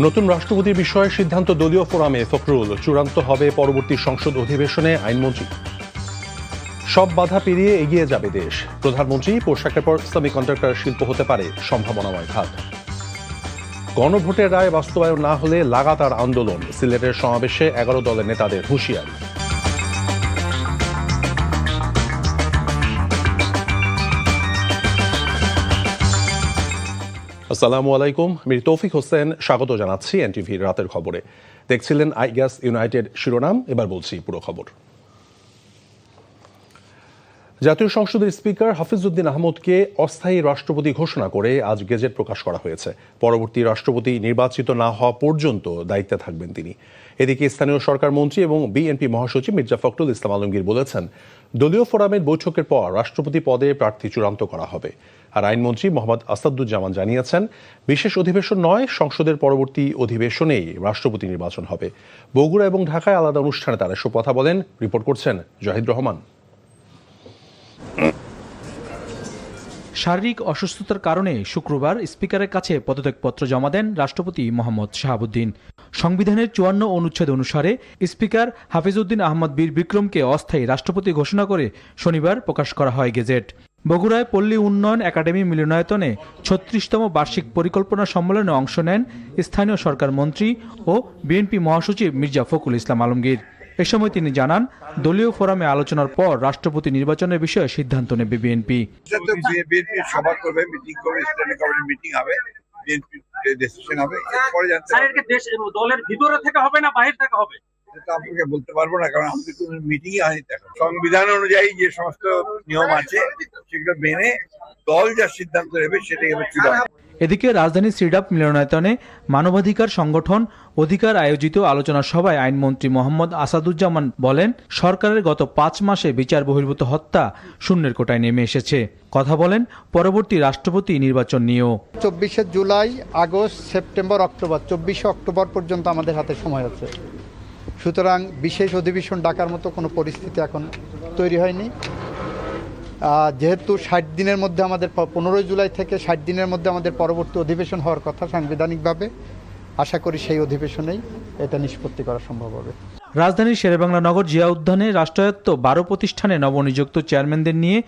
নতুন রাষ্ট্রপতির বিষয়ে সিদ্ধান্ত দলীয় ফোরামে ফখরুল, চূড়ান্ত হবে পরবর্তী সংসদ অধিবেশনে আইনমন্ত্রী। সব বাধা পেরিয়ে এগিয়ে যাবে দেশ, প্রধানমন্ত্রী। পোশাকের পর সেমিকন্ডাক্টর শিল্প হতে পারে সম্ভাবনাময় খাত। গণভোটের রায় বাস্তবায়ন না হলে লাগাতার আন্দোলন, সিলেটের সমাবেশে 11 দলের নেতাদের হুঁশিয়ারি। আসসালামু আলাইকুম, মির তৌফিক হোসেন স্বাগত জানাচ্ছি এনটিভির রাতের খবরে। দেখছিলেন আই গ্যাস ইউনাইটেড শিরোনাম, এবার বলছি পুরো খবর। জাতীয় সংসদের স্পিকার হাফিজউদ্দিন আহমদকে অস্থায়ী রাষ্ট্রপতি ঘোষণা করে আজ গেজেট প্রকাশ করা হয়েছে। পরবর্তী রাষ্ট্রপতি নির্বাচিত না হওয়া পর্যন্ত দায়িত্বে থাকবেন তিনি। এদিকে স্থানীয় সরকার মন্ত্রী এবং বিএনপি মহাসচিব মির্জা ফখরুল ইসলাম আলমগীর বলেছেন, দলীয় ফোরামের বৈঠকের পর রাষ্ট্রপতি পদে প্রার্থী চূড়ান্ত করা হবে। আর আইনমন্ত্রী মোহাম্মদ আসাদুজ্জামান জানিয়েছেন, বিশেষ অধিবেশন নয়, সংসদের পরবর্তী অধিবেশনেই রাষ্ট্রপতি নির্বাচন হবে। বগুড়া এবং ঢাকায় আলাদা অনুষ্ঠানে তারা এসব কথা বলেন। রিপোর্ট করছেন জাহিদ রহমান। শারীরিক অসুস্থতার কারণে শুক্রবার স্পিকারের কাছে পদত্যাগপত্র জমা দেন রাষ্ট্রপতি মোহাম্মদ শাহাবুদ্দিন। সংবিধানের 54 অনুচ্ছেদ অনুসারে স্পিকার হাফিজউদ্দিন আহমদ বীর বিক্রমকে অস্থায়ী রাষ্ট্রপতি ঘোষণা করে শনিবার প্রকাশ করা হয় গেজেট। বগুড়ায় পল্লী উন্নয়ন একাডেমি মিলনায়তনে 36তম বার্ষিক পরিকল্পনা সম্মেলনে অংশ নেন স্থানীয় সরকার মন্ত্রী ও বিএনপি মহাসচিব মির্জা ফখরুল ইসলাম আলমগীর। এ সময় তিনি জানান, দলীয় ফোরামে আলোচনার পর রাষ্ট্রপতি নির্বাচনের বিষয়ে সিদ্ধান্ত নেবে বিএনপি। দলের ভিতরে থেকে হবে না বাইরে থেকে হবে আপনাকে বলতে পারবো না, কারণ আমাদের কোনো মিটিংই হয়নি। সংবিধান অনুযায়ী যে সমস্ত নিয়ম আছে সেগুলো মেনে দল যা সিদ্ধান্ত নেবে সেটাই হবে চূড়ান্ত। এদিকে রাজধানীর সিডাপ মিলনায়তনে মানবাধিকার সংগঠন অধিকার আয়োজিত আলোচনা সভায় আইনমন্ত্রী মোহাম্মদ আসাদুজ্জামান বলেন, সরকারের গত 5 মাসে বিচার বহির্ভূত হত্যা শূন্যের কোটায় নেমে এসেছে। কথা বলেন পরবর্তী রাষ্ট্রপতি নির্বাচন নিয়েও। 24শে জুলাই, আগস্ট, সেপ্টেম্বর, অক্টোবর, 24শে অক্টোবর পর্যন্ত আমাদের হাতে সময় আছে। সুতরাং বিশেষ অধিবেশন ডাকার মতো কোনো পরিস্থিতি এখন তৈরি হয়নি। যেহেতু 60 দিনের মধ্যে আমাদের 15 জুলাই থেকে 60 দিনের মধ্যে আমাদের পরবর্তী অধিবেশন হওয়ার কথা সাংবিধানিকভাবে, আশা করি সেই অধিবেশনেই এটা নিষ্পত্তি করা সম্ভব হবে। রাজধানীর শেরেবাংলা নগর জিয়া উদ্যানে রাষ্ট্রায়ত্ত 12 প্রতিষ্ঠানে নবনিযুক্ত চেয়ারম্যানদের নিয়ে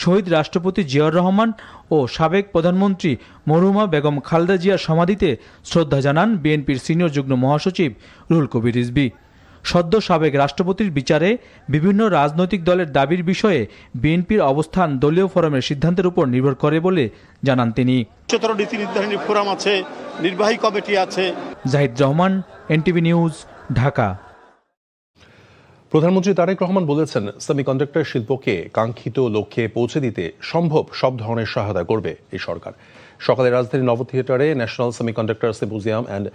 শহীদ রাষ্ট্রপতি জিয়াউর রহমান ও সাবেক প্রধানমন্ত্রী মরহুমা বেগম খালেদা জিয়ার সমাধিতে শ্রদ্ধা জানান বিএনপির সিনিয়র যুগ্ম মহাসচিব রুহুল কবির রিজভী। সদ্য সাবেক রাষ্ট্রপতির বিচারে বিভিন্ন রাজনৈতিক দলের দাবির বিষয়ে বিএনপির অবস্থান দলীয় ফোরামের সিদ্ধান্তের উপর নির্ভর করে বলে জানান তিনি। উচ্চতর নীতি নির্ধারণী ফোরাম আছে, নির্বাহী কমিটি আছে। Zahid Rahman, NTV news, Dhaka. প্রধানমন্ত্রী তারেক রহমান বলেছেন, সেমিকন্ডাক্টর শিল্পকে কাঙ্ক্ষিত লক্ষ্যে পৌঁছে দিতে সম্ভব সব ধরনের সহায়তা করবে এই সরকার। সকালে রাজধানী নব থিয়েটারে national semiconductor symposium and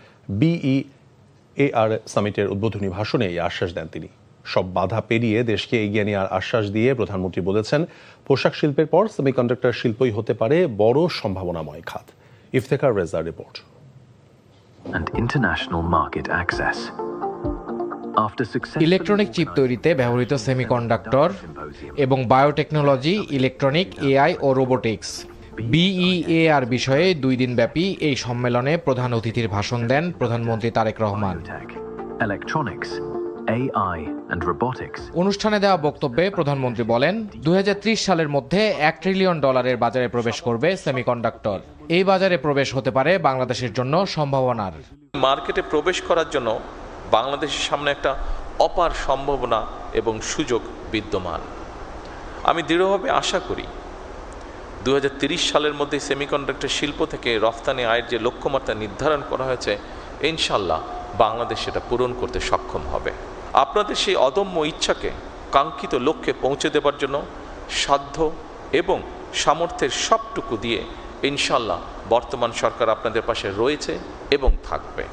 BEAR সামিটের উদ্বোধনী ভাষণে এই আশ্বাস দেন তিনি। সব বাধা পেরিয়ে দেশকে এগিয়ে নেওয়ার আশ্বাস দিয়ে প্রধানমন্ত্রী বলেছেন, পোশাক শিল্পের পর সেমিকন্ডাক্টর শিল্পই হতে পারে বড় সম্ভাবনাময় খাত। ইফতেখার রেজার রিপোর্ট। ইলেকট্রনিক চিপ তৈরিতে ব্যবহৃত সেমিকন্ডাক্টর এবং বায়োটেকনোলজি, ইলেকট্রনিক, AI ও রোবোটিক্স, BEAR বিষয়ে 2 দিনব্যাপী এই সম্মেলনে প্রধান অতিথির ভাষণ দেন প্রধানমন্ত্রী তারেক রহমান। অনুষ্ঠানে দেওয়া বক্তব্যে প্রধানমন্ত্রী বলেন, 2030 সালের মধ্যে $1 ট্রিলিয়ন বাজারে প্রবেশ করবে সেমিকন্ডাক্টর। এই বাজারে প্রবেশ হতে পারে বাংলাদেশের জন্য সম্ভাবনার। মার্কেটে প্রবেশ করার জন্য বাংলাদেশের সামনে একটা অপার সম্ভাবনা এবং সুযোগ বিদ্যমান। আমি দৃঢ়ভাবে আশা করি 2030 সালের মধ্যে সেমিকন্ডাক্টর শিল্প থেকে রফতানি আয়ের যে লক্ষ্যমাত্রা নির্ধারণ করা হয়েছে, ইনশাল্লাহ বাংলাদেশ সেটা পূরণ করতে সক্ষম হবে। আপনাদের সেই অদম্য ইচ্ছাকে কাঙ্ক্ষিত লক্ষ্যে পৌঁছে দেবার জন্য সাধ্য এবং সামর্থ্যের সবটুকু দিয়ে ইনশাল্লাহ বর্তমান সরকার আপনাদের পাশে রয়েছে এবং থাকবে।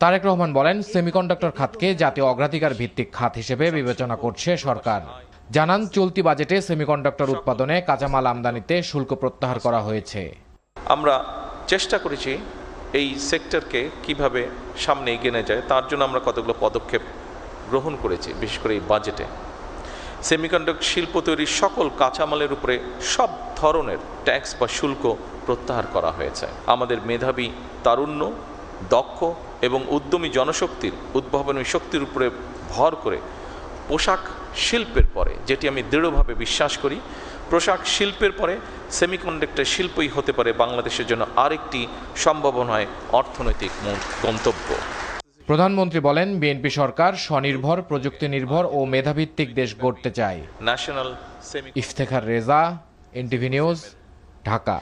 তারেক রহমান বলেন, সেমিকন্ডাক্টর খাতকে জাতীয় অগ্রাধিকার ভিত্তিক খাত হিসেবে বিবেচনা করছে সরকার। জানান, চলতি বাজেটে সেমিকন্ডাক্টর উৎপাদনে কাঁচামাল আমদানিতে শুল্ক প্রত্যাহার করা হয়েছে। আমরা চেষ্টা করেছি এই সেক্টরকে কিভাবে সামনে এগিয়ে নিয়ে যায়, তার জন্য আমরা কতগুলো পদক্ষেপ গ্রহণ করেছি। বিশেষ করে এই বাজেটে সেমিকন্ডাক্টর শিল্প তৈরির সকল কাঁচামালের উপরে সব ধরনের ট্যাক্স বা শুল্ক প্রত্যাহার করা হয়েছে। আমাদের মেধাবী, তারুণ্য, দক্ষ এবং উদ্যমী জনশক্তির উদ্ভাবনী শক্তির উপরে ভর করে পোশাক শিল্পের পরে, যেটি আমি দৃঢ়ভাবে বিশ্বাস করি, পোশাক শিল্পের পরে সেমিকন্ডাক্টর শিল্পই হতে পারে বাংলাদেশের জন্য আরেকটি সম্ভাবনায় অর্থনৈতিক গন্তব্য। প্রধানমন্ত্রী বলেন, বিএনপি সরকার স্বনির্ভর, প্রযুক্তি নির্ভর ও মেধাভিত্তিক দেশ গড়তে চায়। National Iftekhar Reza, NTV news, Dhaka.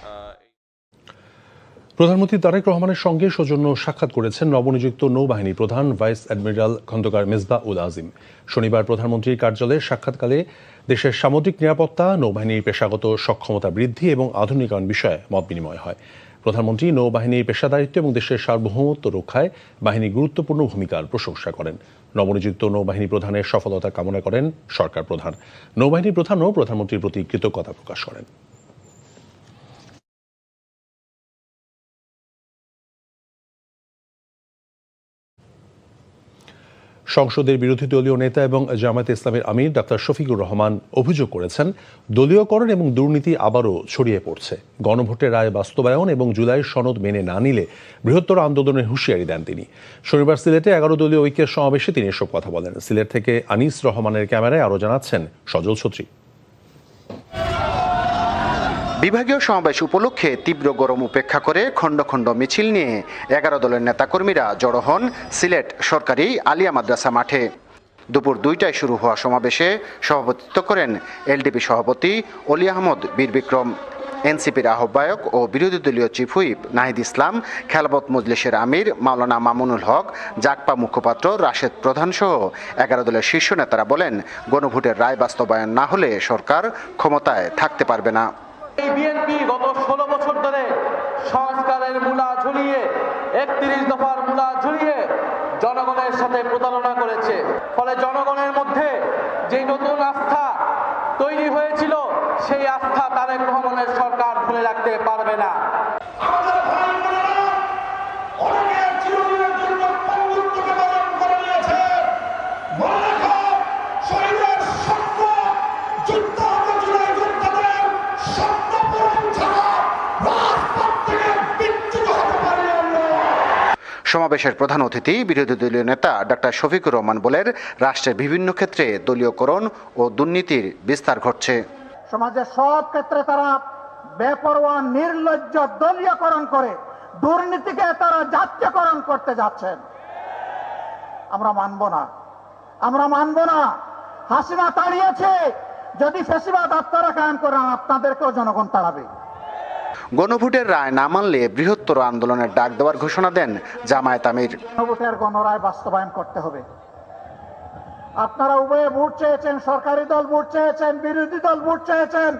প্রধানমন্ত্রী তারেক রহমানের সঙ্গে সৌজন্য সাক্ষাৎ করেছেন নবনিযুক্ত নৌবাহিনী প্রধান ভাইস অ্যাডমিরাল খন্দকার মেজবা-উল আজিম। শনিবার প্রধানমন্ত্রীর কার্যালয়ে সাক্ষাৎকালে দেশের সামুদ্রিক নিরাপত্তা, নৌবাহিনীর পেশাগত সক্ষমতা বৃদ্ধি এবং আধুনিকায়ন বিষয়ে মত বিনিময় হয়। প্রধানমন্ত্রী নৌবাহিনীর পেশাদারিত্ব এবং দেশের সার্বভৌমত্ব রক্ষায় বাহিনীর গুরুত্বপূর্ণ ভূমিকার প্রশংসা করেন। নবনিযুক্ত নৌবাহিনী প্রধানের সফলতা কামনা করেন সরকার প্রধান। নৌবাহিনী প্রধানও প্রধানমন্ত্রীর প্রতি কৃতজ্ঞতা প্রকাশ করেন। সংসদের বিরোধী দলীয় নেতা এবং জামায়াতে ইসলামের আমির ডাক্তার শফিকুর রহমান অভিযোগ করেছেন, দলীয়করণ এবং দুর্নীতি আবারও ছড়িয়ে পড়ছে। গণভোটের রায় বাস্তবায়ন এবং জুলাইয়ের সনদ মেনে না নিলে বৃহত্তর আন্দোলনের হুঁশিয়ারি দেন তিনি। শনিবার সিলেটে 11 দলীয় ঐক্যের সমাবেশে তিনি এসব কথা বলেন। সিলেট থেকে আনিস রহমানের ক্যামেরায় আরও জানাচ্ছেন সজল ছত্রী। বিভাগীয় সমাবেশ উপলক্ষে তীব্র গরম উপেক্ষা করে খণ্ড খণ্ড মিছিল নিয়ে 11 দলের নেতাকর্মীরা জড়ো হন সিলেট সরকারি আলিয়া মাদ্রাসা মাঠে। দুপুর 2টায় শুরু হওয়া সমাবেশে সভাপতিত্ব করেন এলডিপি সভাপতি অলি আহমদ বীর বিক্রম, এনসিপির আহ্বায়ক ও বিরোধী দলীয় চিফ হুইপ নাহিদ ইসলাম, খেলাফত মজলিসের আমির মাওলানা মামুনুল হক, জাকপা মুখপাত্র রাশেদ প্রধান সহ 11 দলের শীর্ষ নেতারা বলেন, গণভোটের রায় বাস্তবায়ন না হলে সরকার ক্ষমতায় থাকতে পারবে না। এই বিএনপি গত 16 বছর ধরে সংস্কারের মূলা ঝুলিয়ে 31 দফার মূলা ঝুলিয়ে জনগণের সাথে প্রতারণা করেছে। ফলে জনগণের মধ্যে যে নতুন আস্থা তৈরি হয়েছিল, সেই আস্থা তারেক রহমানের সরকার ধরে রাখতে পারবে না। সমাবেশের প্রধান অতিথি বিরোধী দলীয় নেতা ডাক্তার শফিকুর রহমান বলেন, রাষ্ট্রের বিভিন্ন ক্ষেত্রে দলীয়করণ ও দুর্নীতির বিস্তার ঘটছে। সমাজের সব ক্ষেত্রে তারা বেপরোয়া নির্লজ্জ দলীয়করণ করে দুর্নীতিকে তারা জাতীয়করণ করতে যাচ্ছেন। আমরা মানব না। হাসিনা তাড়িয়েছে, যদি ফ্যাসিবাদ আপনারা কায়েম করেন, আপনাদেরকেও জনগণ তাড়াবে। গণভোটের রায় না মানলে বৃহত্তর আন্দোলনের ডাক দেওয়ার ঘোষণা দেন জামায়াত আমির। গণভোটের গণরায় বাস্তবায়ন করতে হবে। আপনারা উভয়ে ভোট চেয়েছেন, সরকারি দল ভোট চেয়েছেন, বিরোধী দল ভোট চেয়েছেন,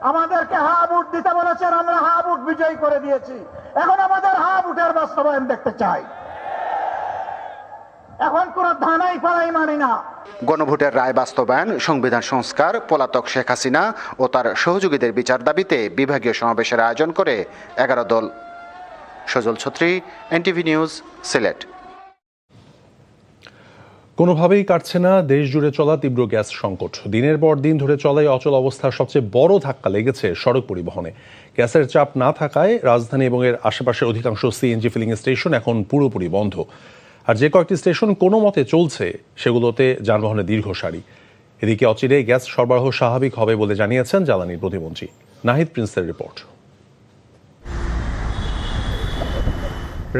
আমাদেরকে হা ভোট দিতে বলেছেন, আমরা হা ভোট বিজয়ী করে দিয়েছি। এখন আমাদের হা ভোটের বাস্তবায়ন দেখতে চাই। এখন কোন ধানাই ফালাই মানি না। গণভোটের রায় বাস্তবায়ন, সংবিধান সংস্কার, পলাতক শেখ হাসিনা ও তার সহযোগীদের বিচার দাবিতে বিভাগীয় সমাবেশের আয়োজন করে 11 দল। সজল ছত্রী, এনটিভি নিউজ, সিলেট। কোনোভাবেই কাটছে না দেশ জুড়ে চলা তীব্র গ্যাস সংকট। দিনের পর দিন ধরে চলায় অচল অবস্থার সবচেয়ে বড় ধাক্কা লেগেছে সড়ক পরিবহনে। গ্যাসের চাপ না থাকায় রাজধানী এবং এর আশেপাশের অধিকাংশ সিএনজি ফিলিং স্টেশন এখন পুরোপুরি বন্ধ। আর যে কয়েকটি স্টেশন কোনো মতে চলছে, সেগুলোতে যানবাহনের দীর্ঘ সারি। এদিকে অচিরেই গ্যাস সরবরাহ স্বাভাবিক হবে বলে জানিয়েছেন জ্বালানি প্রতিমন্ত্রী। নাহিদ প্রিন্সের রিপোর্ট।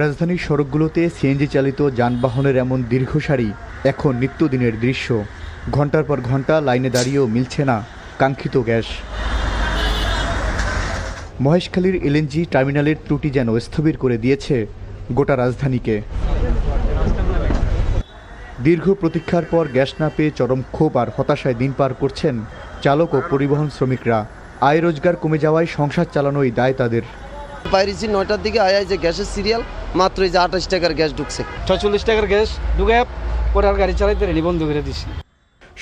রাজধানীর সড়কগুলোতে সিএনজি চালিত যানবাহনের এমন দীর্ঘ সারি এখন নিত্যদিনের দৃশ্য। ঘন্টার পর ঘন্টা লাইনে দাঁড়িয়েও মিলছে না কাঙ্ক্ষিত গ্যাস। মহেশখালীর এলএনজি টার্মিনালের ত্রুটি যেন স্থবির করে দিয়েছে গোটা রাজধানীকে। দীর্ঘ প্রতীক্ষার পর গ্যাস না পেয়ে চরম ক্ষোভ আর হতাশায় দিন পার করছেন চালক ও পরিবহন শ্রমিকরা। আয় রোজগার কমে যাওয়ায় সংসার চালানোই দায় তাদের। বাইরেছি 9টার দিকে আয় যে গ্যাসের সিরিয়াল মাত্র এই যে 28 টাকার গ্যাস ঢুকছে, 46 টাকার গ্যাস ঢুকে পরে আর গাড়ি চালাইতে রেডি বন্ধ করে দিছি।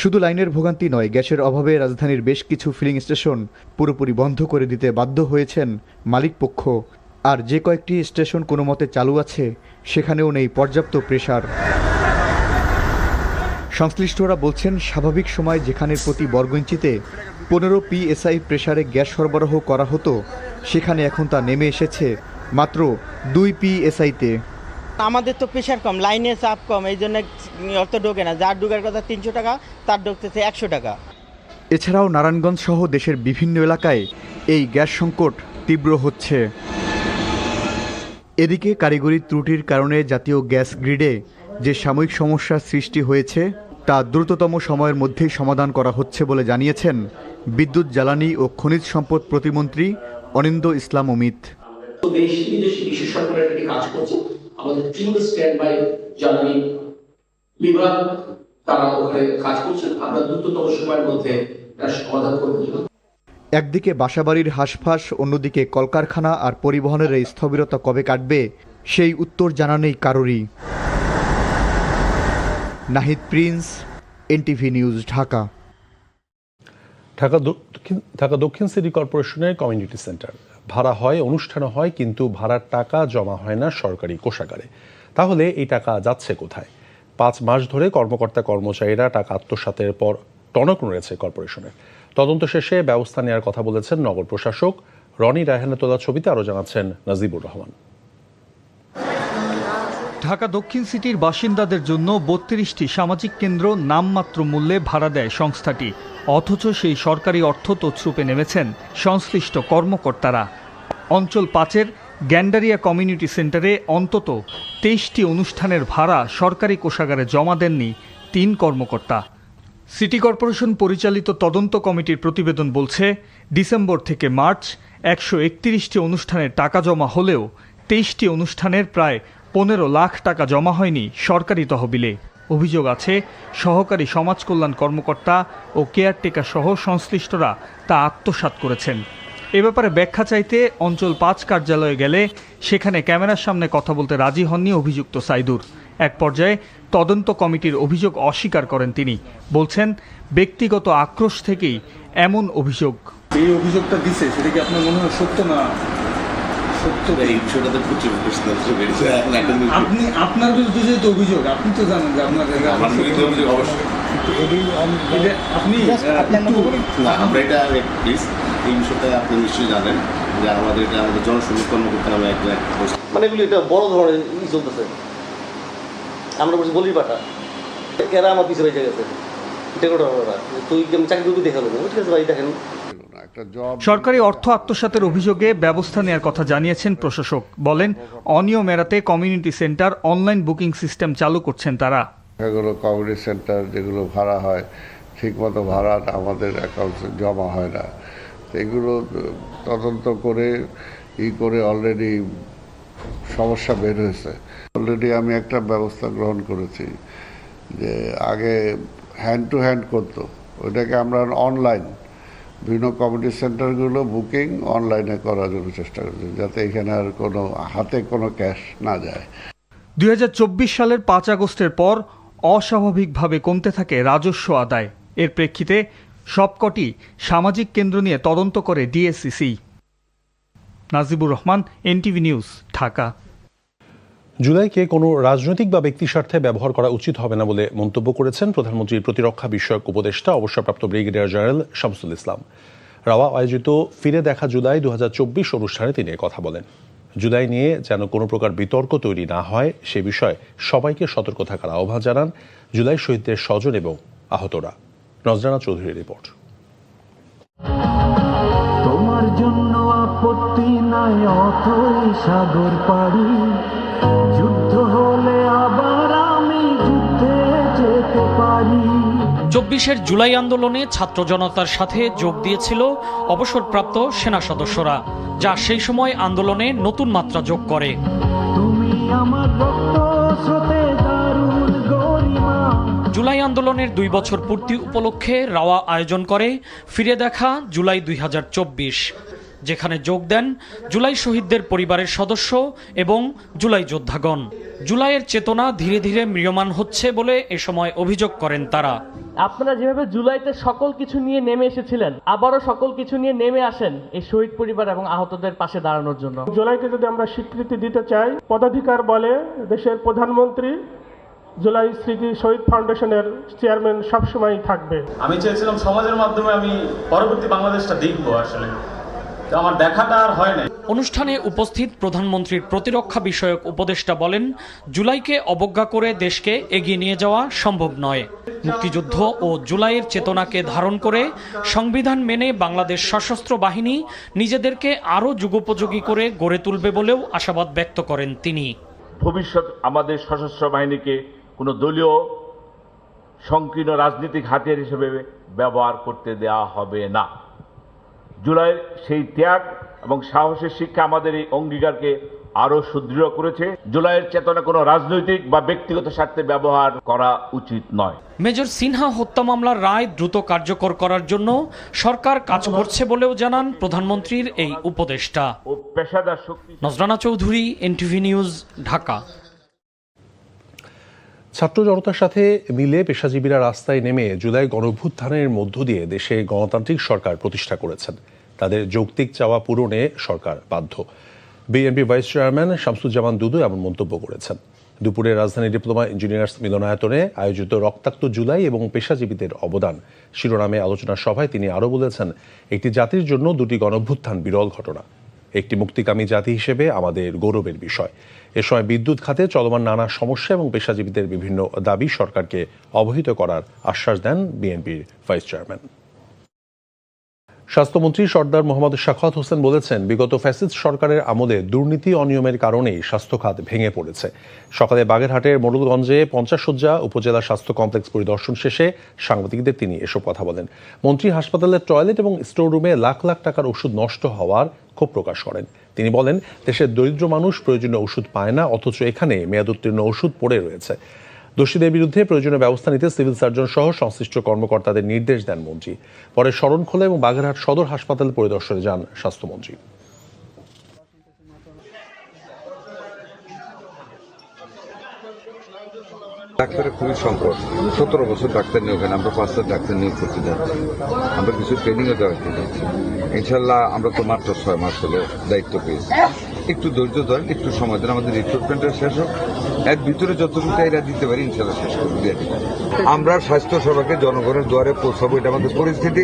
শুধু লাইনের ভোগান্তি নয়, গ্যাসের অভাবে রাজধানীর বেশ কিছু ফিলিং স্টেশন পুরোপুরি বন্ধ করে দিতে বাধ্য হয়েছেন মালিকপক্ষ। আর যে কয়েকটি স্টেশন কোনো মতে চালু আছে, সেখানেও নেই পর্যাপ্ত প্রেসার। সংশ্লিষ্টরা বলছেন, স্বাভাবিক সময় যেখানে প্রতি বর্গইঞ্চিতে 15 PSI প্রেসারে গ্যাস সরবরাহ করা হতো, সেখানে এখন তা নেমে এসেছে মাত্র 2 PSIতে। আমাদের তো প্রেশার কম, লাইনে চাপ কম, এই জন্য অত ঢোকে না। যার ঢোকার কথা 300 টাকা, তার ঢুকতেছে 100 টাকা। এছাড়াও নারায়ণগঞ্জ সহ দেশের বিভিন্ন এলাকায় এই গ্যাস সংকট তীব্র হচ্ছে। এদিকে কারিগরি ত্রুটির কারণে জাতীয় গ্যাস গ্রিডে যে সাময়িক সমস্যার সৃষ্টি হয়েছে তা দ্রুততম সময়ের মধ্যেই সমাধান করা হচ্ছে বলে জানিয়েছেন বিদ্যুৎ, জ্বালানি ও খনিজ সম্পদ প্রতিমন্ত্রী অনিন্দ্য ইসলাম অমিত। দেশি বিদেশি বিশেষজ্ঞরা এটি কাজ করছে। আমাদের টিম স্ট্যান্ড বাই জ্বালানি বিভাগ তারা ওখানে কাজ করছে। আমরা দ্রুততম সময়ের মধ্যে তার সমাধান করব। একদিকে বাসাবাড়ির হাঁসফাঁস, অন্যদিকে কলকারখানা আর পরিবহনের এই স্থবিরতা কবে কাটবে সেই উত্তর জানা নেই কারোরই। Nahid Prince, NTV news, Dhaka. Dhaka দক্ষিণ সিটি কর্পোরেশনের কমিউনিটি সেন্টার ভাড়া হয়, অনুষ্ঠানও হয়, কিন্তু ভাড়ার টাকা জমা হয় না সরকারি কোষাগারে। তাহলে এই টাকা যাচ্ছে কোথায়? 5 মাস ধরে কর্মকর্তা কর্মচারীরা টাকা আত্মসাতের পর টনক নড়েছে কর্পোরেশনের। তদন্ত শেষে ব্যবস্থা নেওয়ার কথা বলেছেন নগর প্রশাসক। রনি রায়হানের তোলা ছবিতে আরও জানাচ্ছেন নাজিবুর রহমান। ঢাকা দক্ষিণ সিটির বাসিন্দাদের জন্য 32টি সামাজিক কেন্দ্র নামমাত্র মূল্যে ভাড়া দেয় সংস্থাটি। অথচ সেই সরকারি অর্থ তছরূপে নেমেছেন সংশ্লিষ্ট কর্মকর্তারা। অঞ্চল 5-এর গ্যান্ডারিয়া কমিউনিটি সেন্টারে অন্তত 23টি অনুষ্ঠানের ভাড়া সরকারি কোষাগারে জমা দেননি 3 কর্মকর্তা। সিটি কর্পোরেশন পরিচালিত তদন্ত কমিটির প্রতিবেদন বলছে, ডিসেম্বর থেকে মার্চ 131টি অনুষ্ঠানের টাকা জমা হলেও 23টি অনুষ্ঠানের প্রায় 15 লাখ টাকা জমা হয়নি সরকারি তহবিলে। অভিযোগ আছে সহকারী সমাজ কল্যাণ কর্মকর্তা ও কেয়ারটেকার সহ সংশ্লিষ্টরা তা আত্মসাৎ করেছেন। এ ব্যাপারে ব্যাখ্যা চাইতে অঞ্চল 5 কার্যালয়ে গেলে সেখানে ক্যামেরার সামনে কথা বলতে রাজি হননি অভিযুক্ত সাইদুর। এক পর্যায়ে তদন্ত কমিটির অভিযোগ অস্বীকার করেন তিনি। বলছেন, ব্যক্তিগত আক্রোশ থেকেই এমন অভিযোগ। এই অভিযোগটা দিছে সেটা কি আপনার মনে হয় সত্য না? আপনি আপনার বিরুদ্ধে যেহেতু অভিযোগ, আপনি তো জানেন যে আপনার আমরা এটা প্লিজ এই বিষয়টা আপনি নিশ্চয়ই জানেন যে আমাদের এটা আমাদের জনসংযোগ কর্মকর্তা নামে একটা মানে এগুলো এটা বড় ধরনের চলতেছে। আমরা বলছি বলি পাঠা এরা আমার পিছনে বেঁচে গেছে। তুই চাকরি করবি দেখালো, ঠিক আছে ভাই দেখেন। সরকারি অর্থ আত্মসাতের অভিযোগে ব্যবস্থা নেওয়ার কথা জানিয়েছেন প্রশাসক। বলেন, অনিয়ম এড়াতে community centre online booking system চালু করছেন তারা। এগুলো কমিউনিটি সেন্টার যেগুলো ভাড়া হয় ঠিকমতো ভাড়া আমাদের অ্যাকাউন্টে জমা হয় না। এগুলো তদন্ত করে অলরেডি সমস্যা বের হয়েছে। অলরেডি আমি একটা ব্যবস্থা গ্রহণ করেছি যে আগে হ্যান্ড টু হ্যান্ড করতো, ওইটাকে আমরা অনলাইন বিভিন্ন কমিউনিটি সেন্টারগুলো বুকিং অনলাইনে করার জন্য চেষ্টা করছি, যাতে এখানে আর কোনো হাতে কোনো ক্যাশ না যায়। 2024 সালের 5 আগস্টের পর অস্বাভাবিকভাবে কমতে থাকে রাজস্ব আদায়। এর প্রেক্ষিতে সবকটি সামাজিক কেন্দ্র নিয়ে তদন্ত করে DSCC. Najibur Rahman, NTV news, Dhaka. জুলাইকে কোনো রাজনৈতিক বা ব্যক্তি স্বার্থে ব্যবহার করা উচিত হবে না বলে মন্তব্য করেছেন প্রধানমন্ত্রীর প্রতিরক্ষা বিষয়ক উপদেষ্টা অবসরপ্রাপ্ত ব্রিগেডিয়ার জেনারেল শামসুল ইসলাম। রাওয়া আয়োজিত ফিরে দেখা জুলাই 2024 অনুষ্ঠানে তিনি কথা বলেন। জুলাই নিয়ে যেন কোনো প্রকার বিতর্ক তৈরি না হয় সে বিষয়ে সবাইকে সতর্ক থাকার আহ্বান জানান জুলাই শহীদদের স্বজন এবং আহতরা। নজরানা চৌধুরীর রিপোর্ট। তোমার জন্য আপত্তি নাই অথই সাগর পাড়ি, যুদ্ধ হলে আবার আমি যুদ্ধে যেতে পারি। 24-এর জুলাই আন্দোলনে ছাত্র জনতার সাথে যোগ দিয়েছিল অবসরপ্রাপ্ত সেনা সদস্যরা, যা সেই সময় আন্দোলনে নতুন মাত্রা যোগ করে। তুমি আমার রক্ত স্রোতে দারুণ গরিমা। জুলাই আন্দোলনের 2 বছর পূর্তি উপলক্ষে রাওয়া আয়োজন করে ফিরে দেখা জুলাই 2024, যেখানে যোগ দেন জুলাই শহীদদের পরিবারের সদস্য এবং জুলাই যোদ্ধাগণ। জুলাইয়ের চেতনা ধীরে ধীরে ম্রিয়মান হচ্ছে বলে এ সময় অভিযোগ করেন তারা। আপনারা যেভাবে জুলাইতে সকল কিছু নিয়ে নেমে এসেছিলেন, আবারও সকল কিছু নিয়ে নেমে আসেন এই শহীদ পরিবার এবং আহতদের পাশে দাঁড়ানোর জন্য। জুলাইকে যদি আমরা স্বীকৃতি দিতে চাই, পদাধিকার বলে দেশের প্রধানমন্ত্রী জুলাই স্মৃতি শহীদ ফাউন্ডেশনের চেয়ারম্যান সবসময় থাকবে। আমি চেয়েছিলাম সমাজের মাধ্যমে আমি পরবর্তী বাংলাদেশটা দেখবো আসলে। আমার দেখাটা আর হয় না। অনুষ্ঠানে উপস্থিত প্রধানমন্ত্রীর প্রতিরক্ষা বিষয়ক উপদেষ্টা বলেন, জুলাইকে অবজ্ঞা করে দেশকে এগিয়ে নিয়ে যাওয়া সম্ভব নয়। মুক্তিযুদ্ধ ও জুলাইয়ের চেতনাকে ধারণ করে সংবিধান মেনে বাংলাদেশ সশস্ত্র বাহিনী নিজেদেরকে আরও যুগোপযোগী করে গড়ে তুলবে বলেও আশাবাদ ব্যক্ত করেন তিনি। ভবিষ্যৎ আমাদের সশস্ত্র বাহিনীকে কোনো দলীয় সংকীর্ণ রাজনৈতিক হাতিয়ার হিসেবে ব্যবহার করতে দেওয়া হবে না। জুলাইয়ের সেই ত্যাগ এবং সাহসের শিক্ষা আমাদের এই অঙ্গীকারকে আরও সুদৃঢ় করেছে। জুলাইয়ের চেতনা কোনো রাজনৈতিক বা ব্যক্তিগত স্বার্থে ব্যবহার করা উচিত নয়। মেজর সিনহা হত্যা মামলার রায় দ্রুত কার্যকর করার জন্য সরকার কাজ করছে বলেও জানান প্রধানমন্ত্রীর এই উপদেষ্টা। নজরানা চৌধুরী, এনটিভি নিউজ, ঢাকা। ছাত্র জনতার সাথে মিলে পেশাজীবীরা রাস্তায় নেমে জুলাই গণঅভ্যুত্থানের মধ্য দিয়ে দেশে গণতান্ত্রিক সরকার প্রতিষ্ঠা করেছেন। তাদের যৌক্তিক চাওয়া পূরণে সরকার বাধ্য। বিএনপি ভাইস চেয়ারম্যান শামসুজ্জামান দুদু এমন মন্তব্য করেছেন। দুপুরে রাজধানী ডিপ্লোমা ইঞ্জিনিয়ার্স মিলনায়তনে আয়োজিত রক্তাক্ত জুলাই এবং পেশাজীবীদের অবদান শিরোনামে আলোচনা সভায় তিনি আরও বলেছেন, একটি জাতির জন্য দুটি গণঅভ্যুত্থান বিরল ঘটনা। একটি মুক্তিকামী জাতি হিসেবে আমাদের গৌরবের বিষয়। এ সময় বিদ্যুৎ খাতে চলমান নানা সমস্যা এবং পেশাজীবীদের বিভিন্ন দাবি সরকারকে অবহিত করার আশ্বাস দেন বিএনপির ভাইস চেয়ারম্যান। স্বাস্থ্যমন্ত্রী সর্দার মোহাম্মদ সাখাওয়াত হোসেন বলেছেন, বিগত ফ্যাসিস্ট সরকারের আমলে দুর্নীতি অনিয়মের কারণেই স্বাস্থ্য খাত ভেঙে পড়েছে। সকালে বাগেরহাটের মোড়লগঞ্জে 50 শয্যা উপজেলা স্বাস্থ্য কমপ্লেক্স পরিদর্শন শেষে সাংবাদিকদের তিনি এসব কথা বলেন। মন্ত্রী হাসপাতালের টয়লেট এবং স্টোর রুমে লাখ লাখ টাকার ওষুধ নষ্ট হওয়ার ক্ষোভ প্রকাশ করেন। তিনি বলেন, দেশের দরিদ্র মানুষ প্রয়োজনীয় ওষুধ পায় না, অথচ এখানে মেয়াদোত্তীর্ণ ওষুধ পড়ে রয়েছে। দোষীদের বিরুদ্ধে প্রয়োজনীয় ব্যবস্থা নিতে সিভিল সার্জন সহ সংশ্লিষ্ট কর্মকর্তাদের নির্দেশ দেন মন্ত্রী। পরে শরণখোলা এবং বাগেরহাট সদর হাসপাতাল পরিদর্শনে যান স্বাস্থ্যমন্ত্রী। ডাক্তারের খুবই সংকট। 17 বছর ডাক্তার নিয়োগ হয়, আমরা 5টা ডাক্তার নিয়োগ করতে যাচ্ছি। আমরা কিছু ট্রেনিংও দেওয়াতে যাচ্ছি। ইনশাল্লাহ আমরা তো মাত্র 6 মাস হলো দায়িত্ব পেয়েছি। একটু ধৈর্য ধরেন, একটু সময় দেন, আমাদের রিক্রুটমেন্টটা শেষ হোক। এর ভিতরে যতটুকু চাহিদা দিতে পারি ইনশাল্লাহ শেষ করে দিয়ে দিতে পারি। আমরা স্বাস্থ্য সেবাকে জনগণের দুয়ারে পৌঁছাবো, এটা আমাদের পরিস্থিতি।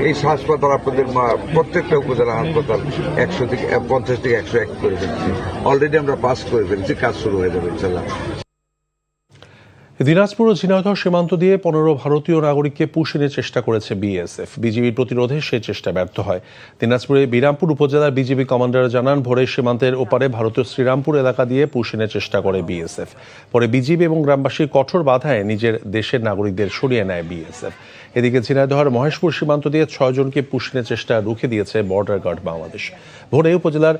এই হাসপাতাল আপনাদের প্রত্যেকটা উপজেলা হাসপাতাল 100 থেকে 50 থেকে 101 করে ফেলছি। অলরেডি আমরা পাস করে ফেলছি, কাজ শুরু হয়ে যাবে ইনশাল্লাহ। দিনাজপুর ও ঝিনাইদহ সীমান্ত দিয়ে 15 ভারতীয় নাগরিককে পুষিনের চেষ্টা করেছে বিএসএফ। বিজিবির প্রতিরোধে সে চেষ্টা ব্যর্থ হয়। দিনাজপুরে বিরামপুর উপজেলার বিজিবি কমান্ডার জানান, ভোরে সীমান্তের ওপারে ভারতীয় শ্রীরামপুর এলাকা দিয়ে পুষিনের চেষ্টা করে বিএসএফ। পরে বিজিবি এবং গ্রামবাসীর কঠোর বাধায় নিজের দেশের নাগরিকদের সরিয়ে নেয় বিএসএফ। এদিকে ঝিনাইদহের মহেশপুর সীমান্ত দিয়ে 6 জনকে পুষিনের চেষ্টা রুখে দিয়েছে বর্ডার গার্ড বাংলাদেশ। ভোরে উপজেলার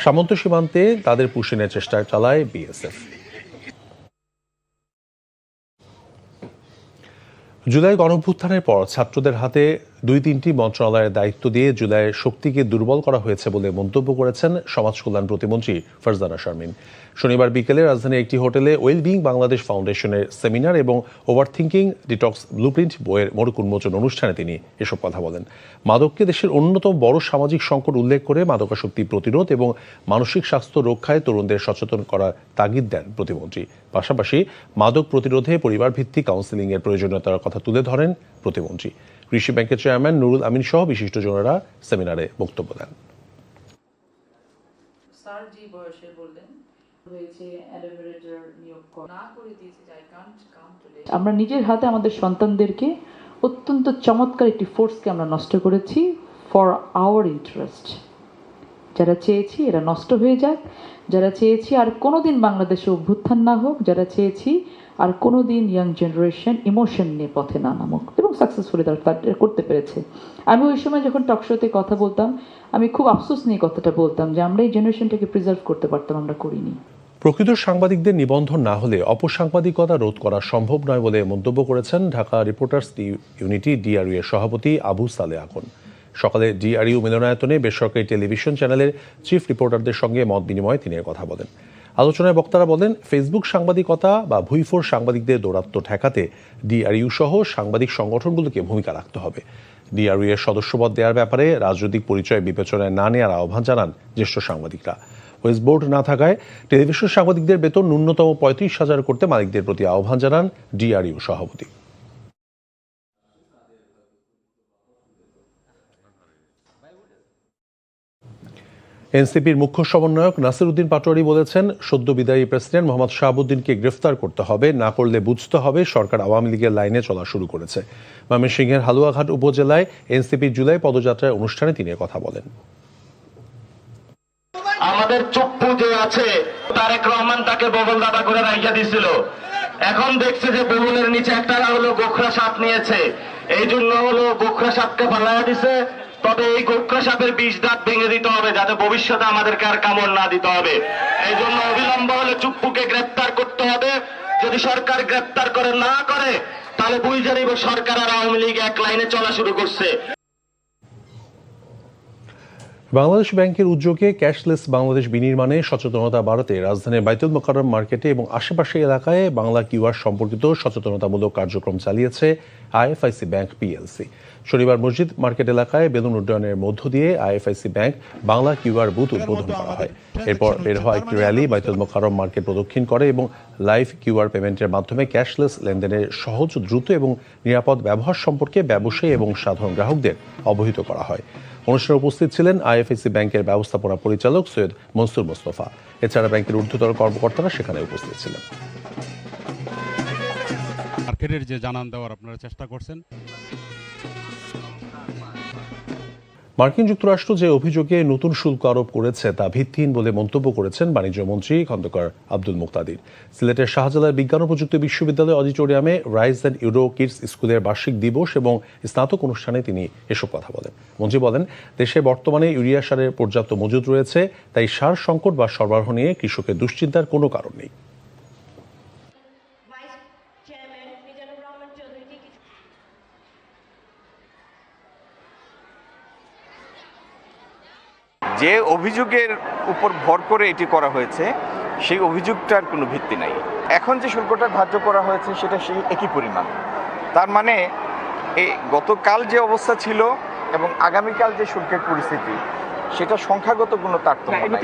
সামন্ত সীমান্তে তাদের পুষিনের চেষ্টা চালায় বিএসএফ। জুলাই গণঅভ্যুত্থানের পর ছাত্রদের হাতে 2-3টি মন্ত্রণালয়ের দায়িত্ব দিয়ে জুলাইয়ের শক্তিকে দুর্বল করা হয়েছে বলে মন্তব্য করেছেন সমাজ কল্যাণ প্রতিমন্ত্রী ফারজানা শারমিন। শনিবার বিকেলে রাজধানীর একটি হোটেলে ওয়েলবিং বাংলাদেশ ফাউন্ডেশনের সেমিনার এবং ওভারথিংকিং ডিটক্স ব্লুপ্রিন্ট বইয়ের মোড়ক উন্মোচন অনুষ্ঠানে তিনি এসব কথা বলেন। মাদককে দেশের অন্যতম বড় সামাজিক সংকট উল্লেখ করে মাদকাসক্তি প্রতিরোধ এবং মানসিক স্বাস্থ্য রক্ষায় তরুণদের সচেতন করার তাগিদ দেন প্রতিমন্ত্রী। পাশাপাশি মাদক প্রতিরোধে পরিবার ভিত্তিক কাউন্সেলিং এর প্রয়োজনীয়তার কথা তুলে ধরেন প্রতিমন্ত্রী। কৃষি ব্যাংকের চেয়ারম্যান নুরুল আমিন সহ বিশিষ্টজনেরা সেমিনারে বক্তব্য দেন। আমরা নিজের হাতে আমাদের সন্তানদেরকে অত্যন্ত চমৎকার একটি ফোর্সকে আমরা নষ্ট করেছি ফর আওয়ার ইন্টারেস্ট। যারা চেয়েছি এরা নষ্ট হয়ে যাক, যারা চেয়েছি আর কোনোদিন বাংলাদেশে অভ্যুত্থান না হোক, যারা চেয়েছি আর কোনোদিন ইয়াং জেনারেশন ইমোশন নিয়ে পথে না নামুক, এবং সাকসেসফুলি তারা করতে পেরেছে। আমি ওই সময় যখন টকশোতে কথা বলতাম, আমি খুব আফসোস নিয়ে কথাটা বলতাম যে আমরা এই জেনারেশনটাকে প্রিজার্ভ করতে পারতাম, আমরা করিনি। প্রকৃত সাংবাদিকদের নিবন্ধন না হলে অপসাংবাদিকতা রোধ করা সম্ভব নয় বলে মন্তব্য করেছেন ঢাকা রিপোর্টার্স ইউনিটি ডিআরইউ এর সভাপতি আবু সালে আকন। সকালে ডিআরইউ মিলনায়তনে বেসরকারি টেলিভিশন চ্যানেলের চিফ রিপোর্টারদের সঙ্গে মত বিনিময়ে তিনি কথা বলেন। আলোচনায় বক্তারা বলেন, ফেসবুক সাংবাদিকতা বা ভুইফোর সাংবাদিকদের দৌরাত্ম্য ঠেকাতে ডিআরইউ সহ সাংবাদিক সংগঠনগুলোকে ভূমিকা রাখতে হবে। ডিআরইউ এর সদস্যপদ দেওয়ার ব্যাপারে রাজনৈতিক পরিচয় বিবেচনায় না নেওয়ার আহ্বান জানান জ্যেষ্ঠ সাংবাদিকরা। ওয়েস্ট বোর্ড না থাকায় টেলিভিশন সাংবাদিকদের বেতন ন্যূনতম 35,000 করতে মালিকদের প্রতি আহ্বান জানান ডিআরইউ সভাপতি। এনসিপির মুখ্য সমন্বয়ক নাসির উদ্দিন পাটোয়ারি বলেছেন, সদ্য বিদায়ী প্রেসিডেন্ট মোহাম্মদ শাহাবুদ্দিনকে গ্রেফতার করতে হবে, না করলে বুঝতে হবে সরকার আওয়ামী লীগের লাইনে চলা শুরু করেছে। ময়মনসিংহের হালুয়াঘাট উপজেলায় এনসিপির জুলাই পদযাত্রার অনুষ্ঠানে তিনি কথা বলেন। আমাদের চুপ্পু যে আছে, তারেক রহমান তাকে বগল দাদা করে রাখিয়া দিছিল। এখন দেখছে যে বগলের নিচে একটা হলো গোখরা সাপ নিয়েছে, এই জন্য হলো গোখরা সাপকে ফালাইয়া দিছে। তবে এই গোখরা সাপের বিষ দাঁত ভেঙে দিতে হবে, যাতে ভবিষ্যতে আমাদেরকে আর কামড় না দিতে হবে। এই জন্য অবিলম্ব হলে চুপ্পুকে গ্রেপ্তার করতে হবে। যদি সরকার গ্রেপ্তার করে না করে, তাহলে বুঝে নিব সরকার আর আওয়ামী লীগ এক লাইনে চলা শুরু করছে। বাংলাদেশ ব্যাংকের উদ্যোগে ক্যাশলেস বাংলাদেশ বিনির্মাণে সচেতনতা বাড়াতে রাজধানীর বাইতুল মোকাররম মার্কেটে এবং আশেপাশের এলাকায় বাংলা কিউআর সম্পর্কিত সচেতনতামূলক কার্যক্রম চালিয়েছে আইএফআইসি ব্যাংক পিএলসি। শনিবার মসজিদ মার্কেট এলাকায় বেলুন উড্ডয়নের মধ্য দিয়ে IFIC bank Bangla QR booth উদ্বোধন করা হয়। এরপর বের হওয়া একটি র্যালি বাইতুল মোকাররম মার্কেট প্রদক্ষিণ করে এবং লাইভ কিউআর পেমেন্টের মাধ্যমে ক্যাশলেস লেনদেনের সহজ, দ্রুত এবং নিরাপদ ব্যবহার সম্পর্কে ব্যবসায়ী এবং সাধারণ গ্রাহকদের অবহিত করা হয়। অনুষ্ঠানে উপস্থিত ছিলেন আইএফআইসি ব্যাংকের ব্যবস্থাপনা পরিচালক সৈয়দ মনসুর মোস্তফা। এছাড়া ব্যাংকের ঊর্ধ্বতন কর্মকর্তারা সেখানে উপস্থিত ছিলেন। মার্কেটের যে জানান দেওয়ার আপনারা চেষ্টা করছেন। মার্কিন যুক্তরাষ্ট্র যে অভিযোগে নতুন শুল্ক আরোপ করেছে তা ভিত্তিহীন বলে মন্তব্য করেছেন বাণিজ্য মন্ত্রী খন্দকার আব্দুল মুক্তাদির। সিলেটের শাহজালাল বিজ্ঞান ও প্রযুক্তি বিশ্ববিদ্যালয় অডিটোরিয়ামে রাইজ অ্যান্ড ইউরো কিডস স্কুলের বার্ষিক দিবস এবং স্নাতক অনুষ্ঠানে তিনি এসব কথা বলেন। মন্ত্রী বলেন, দেশে বর্তমানে ইউরিয়া সারের পর্যাপ্ত মজুদ রয়েছে, তাই সার সংকট বা সরবরাহ নিয়ে কৃষকের দুশ্চিন্তার কোনো কারণ নেই। যে অভিযোগের উপর ভর করে এটি করা হয়েছে সেই অভিযোগটার কোনো ভিত্তি নাই। এখন যে শুল্কটা ধার্য করা হয়েছে সেটা সেই একই পরিমাণ। তার মানে এই গতকাল যে অবস্থা ছিল এবং আগামীকাল যে শুল্কের পরিস্থিতি, সেটা সংখ্যাগত কোনো তারতম্য নাই।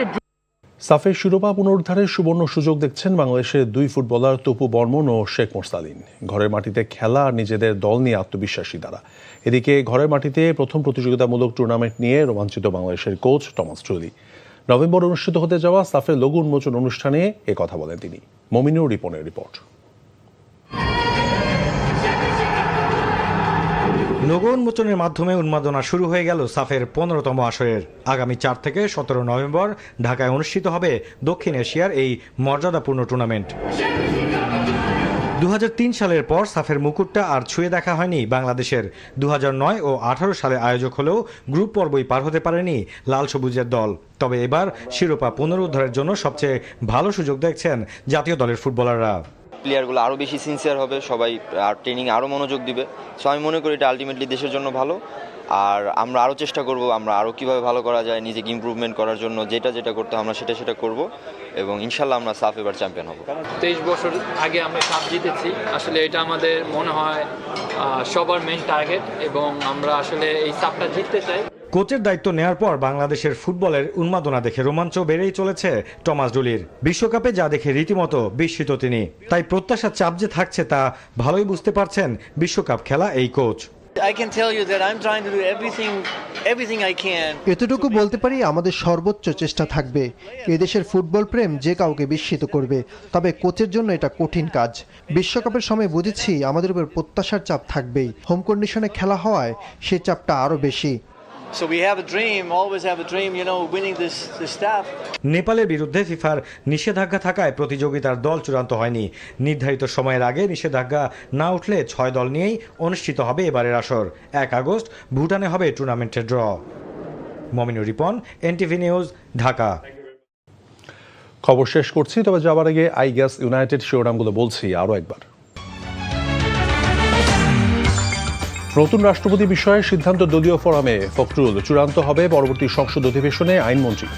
সাফের শিরোপা পুনরুদ্ধারের সুবর্ণ সুযোগ দেখছেন বাংলাদেশের দুই ফুটবলার তপু বর্মন ও শেখ মোরসালিন। ঘরের মাটিতে খেলা আর নিজেদের দল নিয়ে আত্মবিশ্বাসী তারা। এদিকে ঘরের মাটিতে প্রথম প্রতিযোগিতামূলক টুর্নামেন্ট নিয়ে রোমাঞ্চিত বাংলাদেশের কোচ টমাস ট্রুলি। নভেম্বর অনুষ্ঠিত হতে যাওয়া সাফের লোগো উন্মোচন অনুষ্ঠানে এ কথা বলেন তিনি। মমিনুর রিপনের রিপোর্ট। লোগো উন্মোচনের মাধ্যমে উন্মাদনা শুরু হয়ে গেল সাফের 15তম আসরের। আগামী 4 থেকে 17 নভেম্বর ঢাকায় অনুষ্ঠিত হবে দক্ষিণ এশিয়ার এই মর্যাদাপূর্ণ টুর্নামেন্ট। 2003 সালের পর সাফের মুকুটটা আর ছুঁয়ে দেখা হয়নি বাংলাদেশের। 2009 ও 18 সালে আয়োজক হলেও গ্রুপ পর্বই পার হতে পারেনি লাল সবুজের দল। তবে এবার শিরোপা পুনরুদ্ধারের জন্য সবচেয়ে ভালো সুযোগ দেখছেন জাতীয় দলের ফুটবলাররা। প্লেয়ারগুলো আরও বেশি সিনসিয়ার হবে, সবাই আর ট্রেনিং আরও মনোযোগ দিবে। সো আমি মনে করি এটা আলটিমেটলি দেশের জন্য ভালো। আর আমরা আরও চেষ্টা করব, আমরা আরও কীভাবে ভালো করা যায়, নিজেকে ইমপ্রুভমেন্ট করার জন্য যেটা করতে আমরা সেটা করব এবং ইনশাল্লাহ আমরা সাফ এবার চ্যাম্পিয়ন হব। 23 বছর আগে আমরা কাপ জিতেছি, আসলে এটা আমাদের মনে হয় সবার মেইন টার্গেট এবং আমরা আসলে এই কাপটা জিততে চাই। কোচের দায়িত্ব নেওয়ার পর বাংলাদেশের ফুটবলের উন্মাদনা দেখে রোমাঞ্চ বেড়েই চলেছে টমাস ডুলির। বিশ্বকাপে যা দেখে রীতিমতো বিস্মিত তিনি। তাই প্রত্যাশার চাপ যে থাকছে তা ভালোই বুঝতে পারছেন বিশ্বকাপ খেলা এই কোচ। এতটুকু বলতে পারি, আমাদের সর্বোচ্চ চেষ্টা থাকবে। এদেশের ফুটবল প্রেম যে কাউকে বিস্মিত করবে, তবে কোচের জন্য এটা কঠিন কাজ। বিশ্বকাপের সময় বুঝেছি আমাদের উপর প্রত্যাশার চাপ থাকবেই। হোম কন্ডিশনে খেলা হওয়ায় সে চাপটা আরো বেশি। নেপালের বিরুদ্ধে ফিফার নিষেধাজ্ঞা থাকায় প্রতিযোগিতার দল চূড়ান্ত হয়নি। নির্ধারিত সময়ের আগে নিষেধাজ্ঞা না উঠলে 6 দল নিয়েই অনুষ্ঠিত হবে এবারের আসর। 1 আগস্ট ভুটানে হবে টুর্নামেন্টের draw. Mominur Ripon, NTV news, Dhaka. খবর শেষ করছি, তবে যাবার আগে আই গ্যাস ইউনাইটেড শিরোনামগুলো বলছি আরও একবার। নতুন রাষ্ট্রপতি বিষয়ে সিদ্ধান্ত দলীয় ফোরামে ফখরুল, চূড়ান্ত হবে পরবর্তী সংসদ অধিবেশনে আইনমন্ত্রী।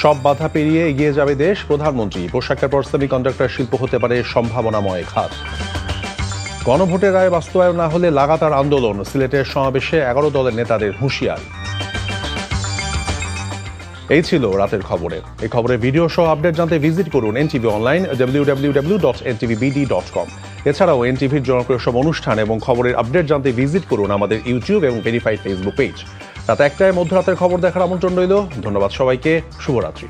সব বাধা পেরিয়ে এগিয়ে যাবে দেশ, প্রধানমন্ত্রী। পোশাকের পর সেমিকন্ডাক্টর শিল্প হতে পারে সম্ভাবনাময় খাত। গণভোটের রায় বাস্তবায়ন না হলে লাগাতার আন্দোলন, সিলেটের সমাবেশে 11 দলের নেতাদের হুঁশিয়ারি। এই ছিল রাতের খবরের। এই খবরের ভিডিও সহ আপডেট জানতে ভিজিট করুন এনটিভি অনলাইন www.ntvbd.com। এছাড়াও এনটিভির জনপ্রিয় সব অনুষ্ঠান এবং খবরের আপডেট জানতে ভিজিট করুন আমাদের ইউটিউব এবং ভেরিফাইড ফেসবুক পেজ। রাত 1টায় মধ্যরাতের খবর দেখার আমন্ত্রণ রইল। ধন্যবাদ সবাইকে, শুভরাত্রি।